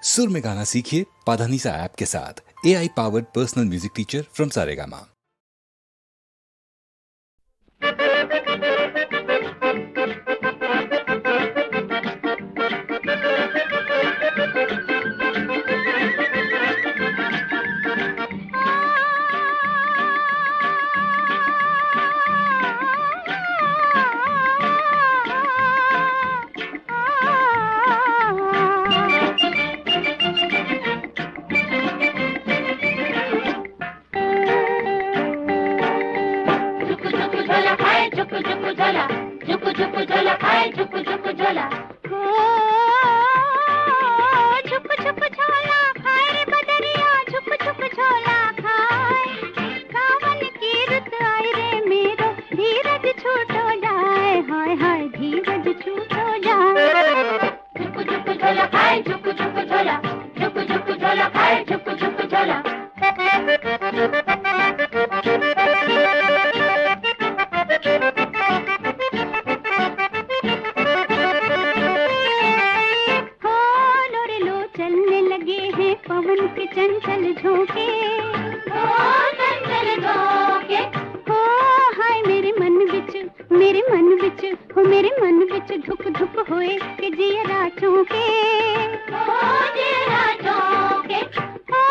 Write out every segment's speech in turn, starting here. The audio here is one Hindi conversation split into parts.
सुर में गाना सीखिए पाधानीसा ऐप के साथ। AI powered personal music teacher from Saregama. पवन के चंचल झोंके हो हाय मेरे मन विच हो मेरे मन विच धुक धुक होए के जियरा चौंके हो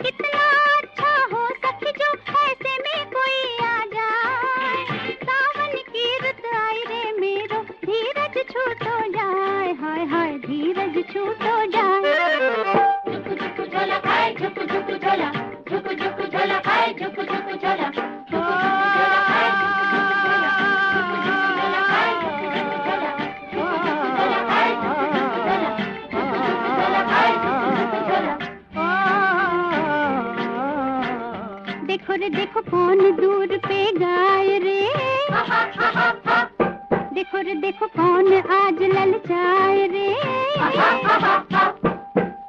कितना अच्छा हो सखी जो ऐसे में कोई आ जाए। सावन की रुत आई रे मेरो धीरज छूट हो जाए। हाय हाय धीरज छूट हो जाए। देखो रे देखो कौन दूर पे गाय रे। देखो रे देखो कौन आज ललचाए रे।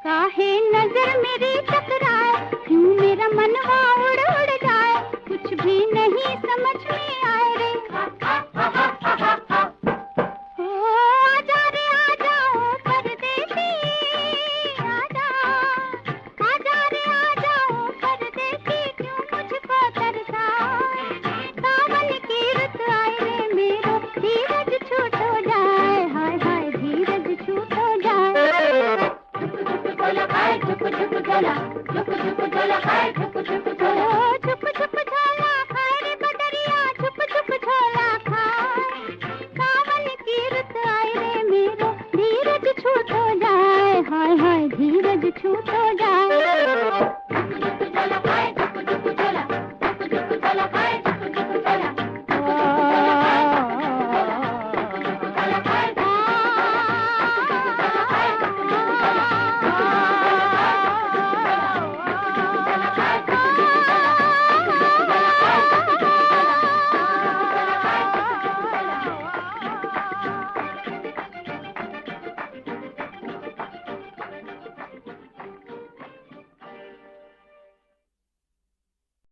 काहे नजर मेरी टकराए क्यों मेरा मनवा उड़ उड़ जाए। कुछ भी नहीं समझ में आए रे। ओ आजा रे आजा ओ परदेसी आजा। आजा रे आजा ओ परदेसी क्यों मुझको तरसाए। सावन की रुत आई रे मेरो धीरज छूट हो जाए। हाय हाय धीरज छूट हो जाए। छुप छुप झोला खाए रे बदरिया छुप छुप झोला खाए। सावन की रुत आई रे मेरो धीरज छूट हो जाए। हाय हाय धीरज छूट हो जाए।